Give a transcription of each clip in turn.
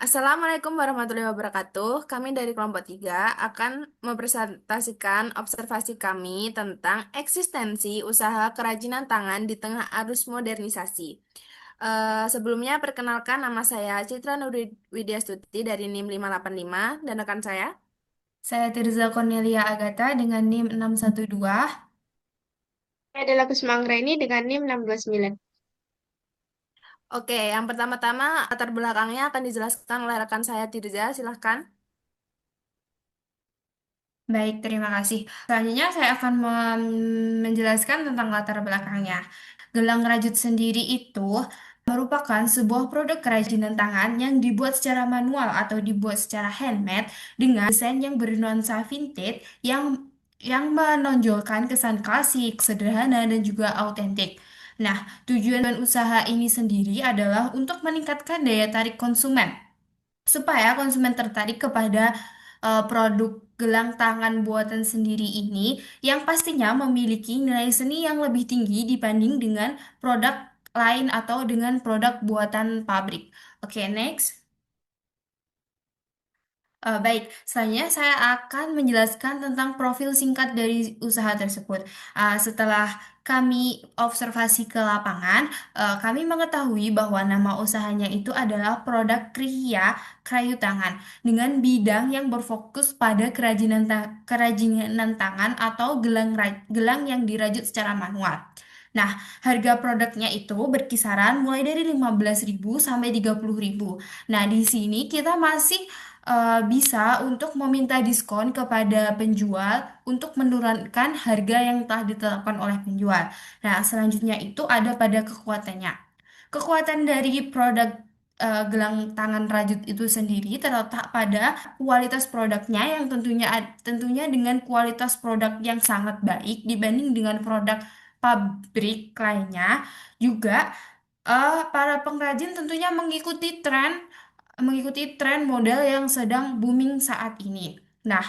Assalamualaikum warahmatullahi wabarakatuh. Kami dari kelompok 3 akan mempresentasikan observasi kami tentang eksistensi usaha kerajinan tangan di tengah arus modernisasi. Sebelumnya perkenalkan nama saya Citra Nuri Widyastuti dari NIM 585 dan rekan saya. Saya Tirza Cornelia Agatha dengan NIM 612. Saya adalah Kusma Anggraini dengan NIM 629. Oke, yang pertama-tama latar belakangnya akan dijelaskan oleh rekan saya Tirza. Silahkan. Baik, terima kasih. Selanjutnya saya akan menjelaskan tentang latar belakangnya. Gelang rajut sendiri itu merupakan sebuah produk kerajinan tangan yang dibuat secara manual atau dibuat secara handmade dengan desain yang bernuansa vintage yang menonjolkan kesan klasik, sederhana, dan juga autentik. Nah, tujuan usaha ini sendiri adalah untuk meningkatkan daya tarik konsumen supaya konsumen tertarik kepada produk gelang tangan buatan sendiri ini yang pastinya memiliki nilai seni yang lebih tinggi dibanding dengan produk lain atau dengan produk buatan pabrik. Oke, next. Baik, selanjutnya saya akan menjelaskan tentang profil singkat dari usaha tersebut. Setelah kami observasi ke lapangan, kami mengetahui bahwa nama usahanya itu adalah produk Kriya Kayu Tangan dengan bidang yang berfokus pada kerajinan tangan atau gelang yang dirajut secara manual. Nah, harga produknya itu berkisaran mulai dari 15.000 sampai 30.000. Nah, di sini kita masih bisa untuk meminta diskon kepada penjual untuk menurunkan harga yang telah ditetapkan oleh penjual. Nah, selanjutnya itu ada pada kekuatannya. Kekuatan dari produk gelang tangan rajut itu sendiri terletak pada kualitas produknya yang tentunya dengan kualitas produk yang sangat baik dibanding dengan produk pabrik lainnya. Juga para pengrajin tentunya mengikuti tren model yang sedang booming saat ini. Nah,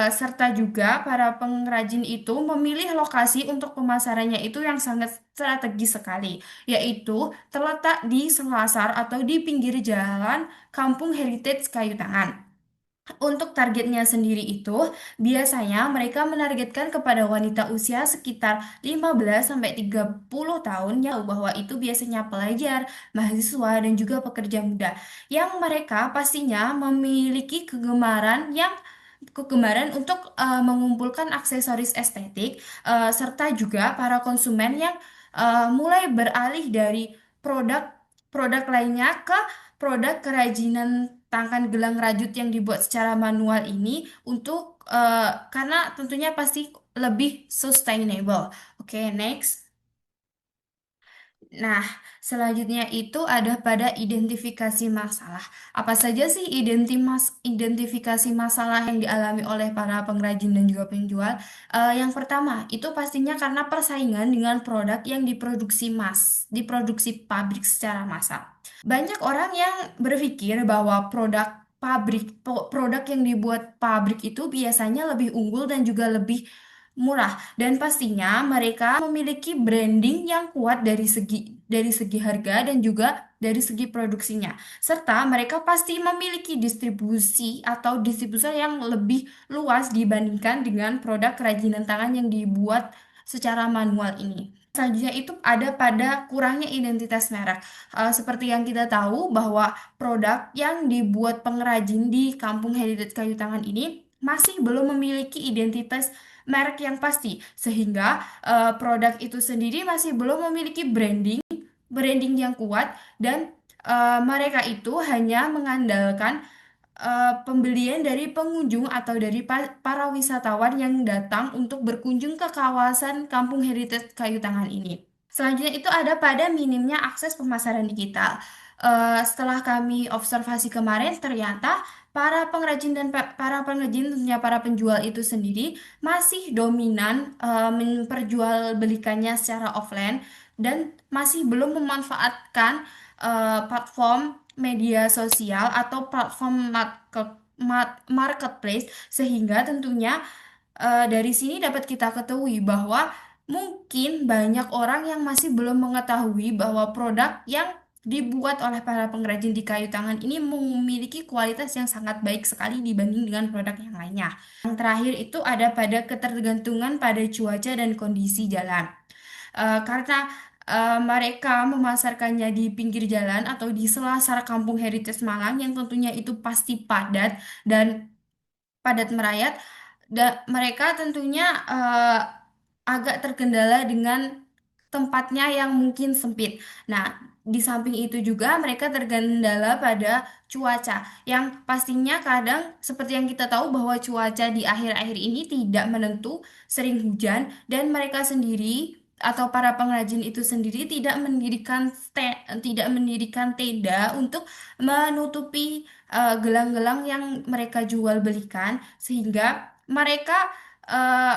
serta juga para pengrajin itu memilih lokasi untuk pemasarannya itu yang sangat strategis sekali, yaitu terletak di selasar atau di pinggir jalan Kampung Heritage Kayu Tangan. Untuk targetnya sendiri itu, biasanya mereka menargetkan kepada wanita usia sekitar 15 sampai 30 tahun yang bahwa itu biasanya pelajar, mahasiswa, dan juga pekerja muda yang mereka pastinya memiliki kegemaran untuk mengumpulkan aksesoris estetik serta juga para konsumen yang mulai beralih dari produk lainnya ke produk kerajinan tangan gelang rajut yang dibuat secara manual ini karena tentunya pasti lebih sustainable. Oke, next. Nah, selanjutnya itu ada pada identifikasi masalah. Apa saja sih identifikasi masalah yang dialami oleh para pengrajin dan juga penjual? Yang pertama, itu pastinya karena persaingan dengan produk yang diproduksi pabrik secara massal. Banyak orang yang berpikir bahwa produk yang dibuat pabrik itu biasanya lebih unggul dan juga lebih murah dan pastinya mereka memiliki branding yang kuat dari segi harga dan juga dari segi produksinya serta mereka pasti memiliki distributor yang lebih luas dibandingkan dengan produk kerajinan tangan yang dibuat secara manual ini. Selanjutnya itu ada pada kurangnya identitas merek. Seperti yang kita tahu bahwa produk yang dibuat pengrajin di Kampung Heritage Kayu Tangan ini masih belum memiliki identitas merek yang pasti, sehingga produk itu sendiri masih belum memiliki branding yang kuat dan mereka itu hanya mengandalkan pembelian dari pengunjung atau dari para wisatawan yang datang untuk berkunjung ke kawasan Kampung Heritage Kayu Tangan ini. Selanjutnya itu ada pada minimnya akses pemasaran digital. Setelah kami observasi kemarin, ternyata para pengrajin, tentunya para penjual itu sendiri masih dominan memperjualbelikannya secara offline dan masih belum memanfaatkan platform media sosial atau platform marketplace sehingga tentunya dari sini dapat kita ketahui bahwa mungkin banyak orang yang masih belum mengetahui bahwa produk yang dibuat oleh para pengrajin di kayu tangan ini memiliki kualitas yang sangat baik sekali dibanding dengan produk yang lainnya. Yang terakhir itu ada pada ketergantungan pada cuaca dan kondisi jalan. Karena mereka memasarkannya di pinggir jalan atau di sela-sela kampung heritage Malang yang tentunya itu pasti padat dan padat merayat. Mereka tentunya agak terkendala dengan tempatnya yang mungkin sempit. Nah, di samping itu juga mereka terkendala pada cuaca yang pastinya kadang seperti yang kita tahu bahwa cuaca di akhir-akhir ini tidak menentu, sering hujan dan mereka sendiri atau para pengrajin itu sendiri tidak mendirikan tenda untuk menutupi gelang-gelang yang mereka jual belikan sehingga mereka eh,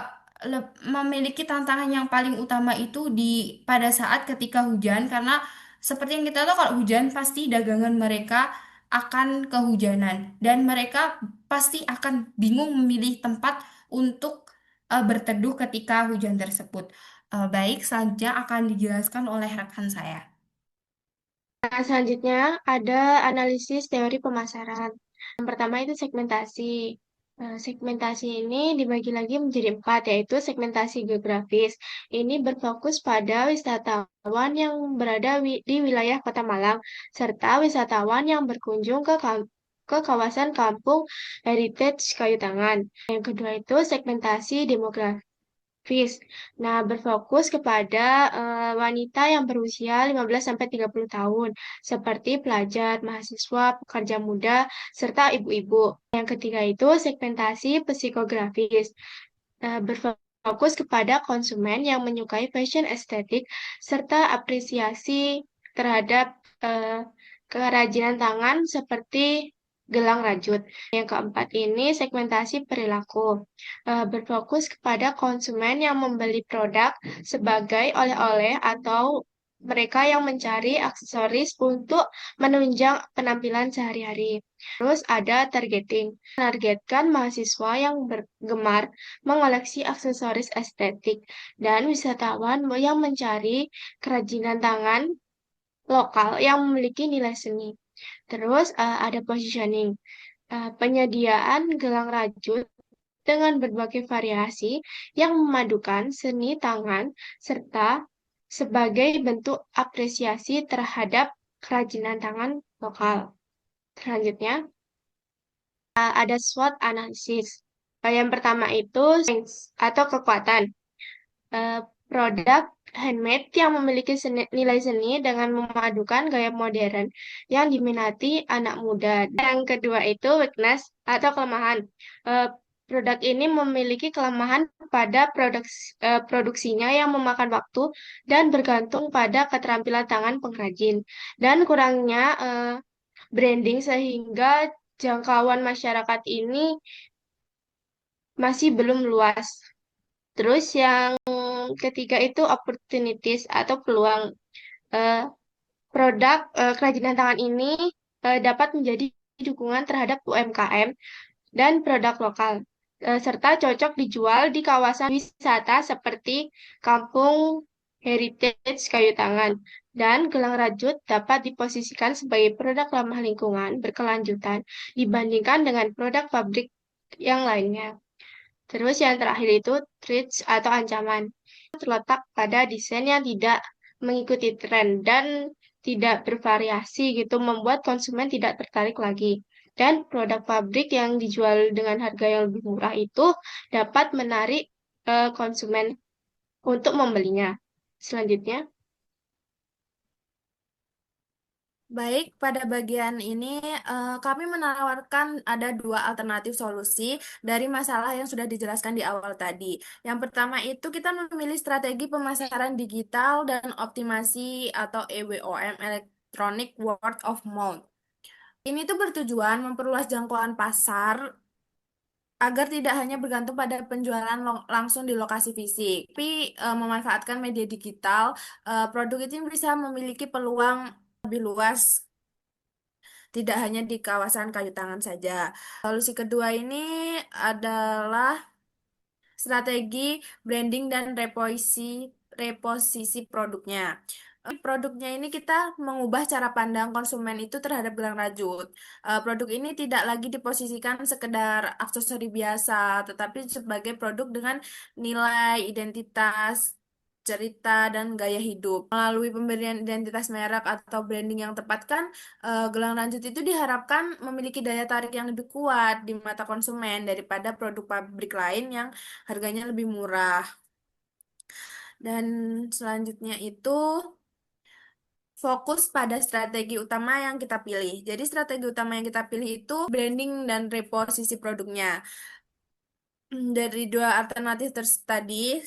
memiliki tantangan yang paling utama itu di pada saat ketika hujan karena seperti yang kita tahu kalau hujan pasti dagangan mereka akan kehujanan dan mereka pasti akan bingung memilih tempat untuk berteduh ketika hujan tersebut. Baik, selanjutnya akan dijelaskan oleh rekan saya. Nah, selanjutnya ada analisis teori pemasaran. Yang pertama itu segmentasi. Segmentasi ini dibagi lagi menjadi empat, yaitu segmentasi geografis. Ini berfokus pada wisatawan yang berada di wilayah Kota Malang, serta wisatawan yang berkunjung ke kawasan kampung Heritage Kayu Tangan. Yang kedua itu segmentasi demografis. Nah, berfokus kepada wanita yang berusia 15-30 tahun, seperti pelajar, mahasiswa, pekerja muda, serta ibu-ibu. Yang ketiga itu segmentasi psikografis. Berfokus kepada konsumen yang menyukai fashion estetik, serta apresiasi terhadap eh, kerajinan tangan seperti gelang rajut. Yang keempat ini segmentasi perilaku, berfokus kepada konsumen yang membeli produk sebagai oleh-oleh atau mereka yang mencari aksesoris untuk menunjang penampilan sehari-hari. Terus ada targeting, menargetkan mahasiswa yang bergemar mengoleksi aksesoris estetik dan wisatawan yang mencari kerajinan tangan lokal yang memiliki nilai seni. Terus ada positioning, penyediaan gelang rajut dengan berbagai variasi yang memadukan seni tangan serta sebagai bentuk apresiasi terhadap kerajinan tangan lokal. Selanjutnya, ada SWOT analisis. Yang pertama itu strengths atau kekuatan. eh, Produk handmade yang memiliki nilai seni dengan memadukan gaya modern yang diminati anak muda. Yang kedua itu weakness atau kelemahan. Eh, Produk ini memiliki kelemahan pada produksinya yang memakan waktu dan bergantung pada keterampilan tangan pengrajin dan kurangnya branding sehingga jangkauan masyarakat ini masih belum luas. Terus yang ketiga itu opportunities atau peluang. Eh, Produk kerajinan tangan ini dapat menjadi dukungan terhadap UMKM dan produk lokal, serta cocok dijual di kawasan wisata seperti Kampung Heritage Kayu Tangan. Dan gelang rajut dapat diposisikan sebagai produk ramah lingkungan berkelanjutan dibandingkan dengan produk pabrik yang lainnya. Terus yang terakhir itu threats atau ancaman. Terletak pada desain yang tidak mengikuti tren dan tidak bervariasi gitu, membuat konsumen tidak tertarik lagi. Dan produk pabrik yang dijual dengan harga yang lebih murah itu dapat menarik konsumen untuk membelinya. Selanjutnya, Baik, pada bagian ini kami menawarkan ada dua alternatif solusi dari masalah yang sudah dijelaskan di awal tadi. Yang pertama itu kita memilih strategi pemasaran digital dan optimasi atau EWOM, Electronic Word of Mouth. Ini tuh bertujuan memperluas jangkauan pasar agar tidak hanya bergantung pada penjualan langsung di lokasi fisik, tapi memanfaatkan media digital, produk itu bisa memiliki peluang lebih luas, tidak hanya di kawasan kayu tangan saja. Solusi kedua ini adalah strategi branding dan reposisi produknya. Produknya ini kita mengubah cara pandang konsumen itu terhadap gelang rajut. Produk ini tidak lagi diposisikan sekedar aksesori biasa, tetapi sebagai produk dengan nilai, identitas, cerita, dan gaya hidup. Melalui pemberian identitas merek atau branding yang tepat kan, gelang rajut itu diharapkan memiliki daya tarik yang lebih kuat di mata konsumen daripada produk pabrik lain yang harganya lebih murah. Dan selanjutnya itu fokus pada strategi utama yang kita pilih. Jadi strategi utama yang kita pilih itu branding dan reposisi produknya. Dari dua alternatif tadi,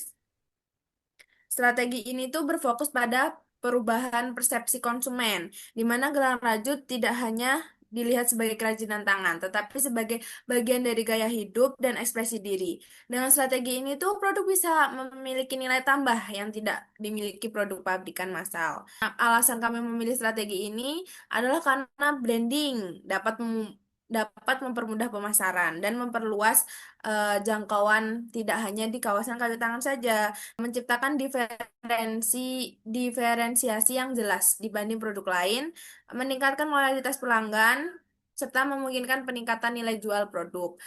strategi ini tuh berfokus pada perubahan persepsi konsumen, di mana gelang rajut tidak hanya dilihat sebagai kerajinan tangan, tetapi sebagai bagian dari gaya hidup dan ekspresi diri. Dengan strategi ini tuh produk bisa memiliki nilai tambah yang tidak dimiliki produk pabrikan massal. Nah, alasan kami memilih strategi ini adalah karena branding dapat mempermudah pemasaran dan memperluas jangkauan tidak hanya di kawasan kayu tangan saja, menciptakan diferensiasi yang jelas dibanding produk lain, meningkatkan loyalitas pelanggan, serta memungkinkan peningkatan nilai jual produk.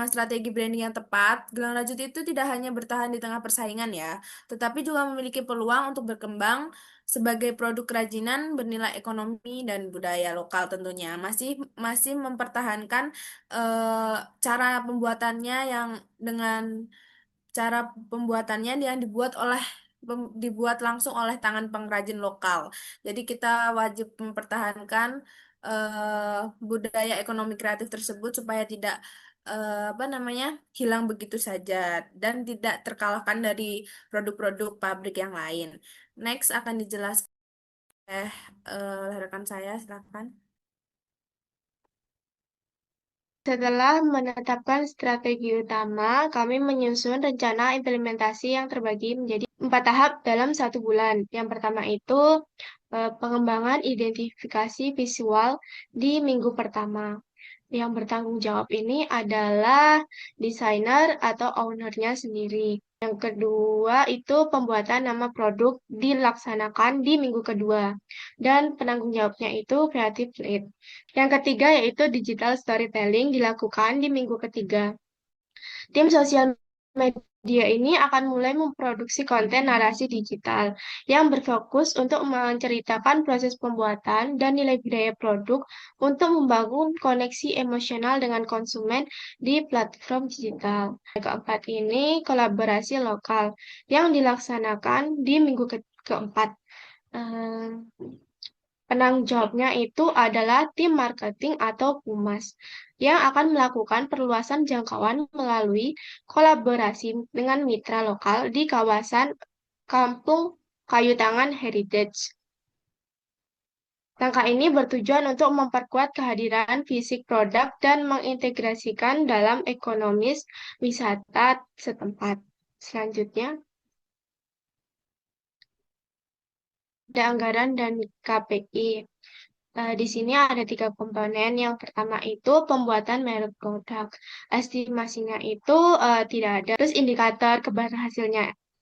Strategi branding yang tepat, gelang rajut itu tidak hanya bertahan di tengah persaingan ya, tetapi juga memiliki peluang untuk berkembang sebagai produk kerajinan bernilai ekonomi dan budaya lokal tentunya. Masih masih mempertahankan eh, cara pembuatannya yang dengan cara pembuatannya yang dibuat langsung oleh tangan pengrajin lokal. Jadi kita wajib mempertahankan budaya ekonomi kreatif tersebut supaya tidak apa namanya hilang begitu saja dan tidak terkalahkan dari produk-produk pabrik yang lain. Next akan dijelaskan rekan saya, silakan. Setelah menetapkan strategi utama, kami menyusun rencana implementasi yang terbagi menjadi 4 tahap dalam 1 bulan. Yang pertama itu pengembangan identifikasi visual di minggu pertama. Yang bertanggung jawab ini adalah desainer atau ownernya sendiri. Yang kedua itu pembuatan nama produk dilaksanakan di minggu kedua. Dan penanggung jawabnya itu creative lead. Yang ketiga yaitu digital storytelling dilakukan di minggu ketiga. Tim sosial media ini akan mulai memproduksi konten narasi digital yang berfokus untuk menceritakan proses pembuatan dan nilai budaya produk untuk membangun koneksi emosional dengan konsumen di platform digital. Yang keempat ini kolaborasi lokal yang dilaksanakan di minggu keempat. Eh, Penanggung jawabnya itu adalah tim marketing atau humas yang akan melakukan perluasan jangkauan melalui kolaborasi dengan mitra lokal di kawasan Kampung Kayu Tangan Heritage. Langkah ini bertujuan untuk memperkuat kehadiran fisik produk dan mengintegrasikan dalam ekonomis wisata setempat. Selanjutnya, ada anggaran dan KPI. Di sini ada 3 komponen. Yang pertama itu pembuatan merek produk. Estimasinya itu tidak ada. Terus indikator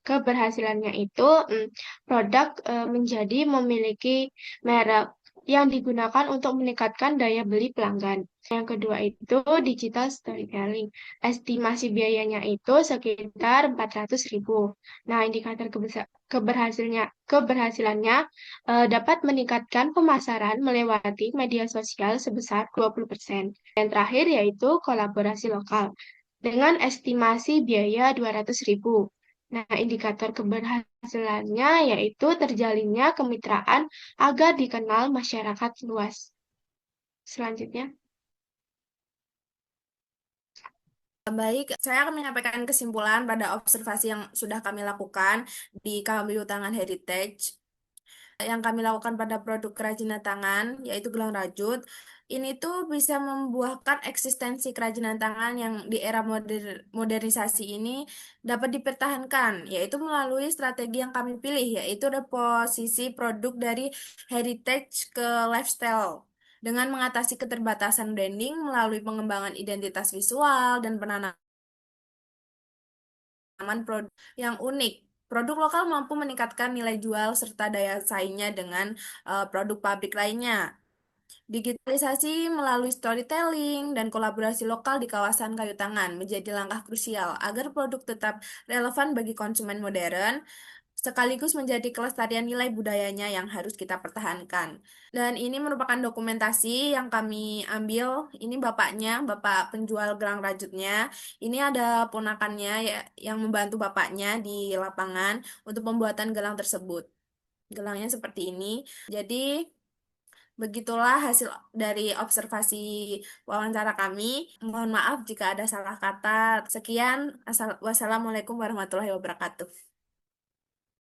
keberhasilannya itu produk menjadi memiliki merek yang digunakan untuk meningkatkan daya beli pelanggan. Yang kedua itu digital storytelling. Estimasi biayanya itu sekitar 400.000. Nah, indikator keberhasilannya dapat meningkatkan pemasaran melewati media sosial sebesar 20%. Dan terakhir yaitu kolaborasi lokal dengan estimasi biaya 200.000. Nah, indikator keberhasilannya yaitu terjalinnya kemitraan agar dikenal masyarakat luas. Selanjutnya, Baik, saya akan menyampaikan kesimpulan pada observasi yang sudah kami lakukan di Kayu Tangan Heritage. Yang kami lakukan pada produk kerajinan tangan, yaitu gelang rajut, ini tuh bisa membuahkan eksistensi kerajinan tangan yang di era modernisasi ini dapat dipertahankan, yaitu melalui strategi yang kami pilih, yaitu reposisi produk dari heritage ke lifestyle. Dengan mengatasi keterbatasan branding melalui pengembangan identitas visual dan penanaman produk yang unik. Produk lokal mampu meningkatkan nilai jual serta daya saingnya dengan produk pabrik lainnya. Digitalisasi melalui storytelling dan kolaborasi lokal di kawasan kayu tangan menjadi langkah krusial agar produk tetap relevan bagi konsumen modern, sekaligus menjadi kelestarian nilai budayanya yang harus kita pertahankan. Dan ini merupakan dokumentasi yang kami ambil. Ini bapaknya, bapak penjual gelang rajutnya. Ini ada ponakannya yang membantu bapaknya di lapangan untuk pembuatan gelang tersebut. Gelangnya seperti ini. Jadi, begitulah hasil dari observasi wawancara kami. Mohon maaf jika ada salah kata. Sekian, wassalamualaikum warahmatullahi wabarakatuh.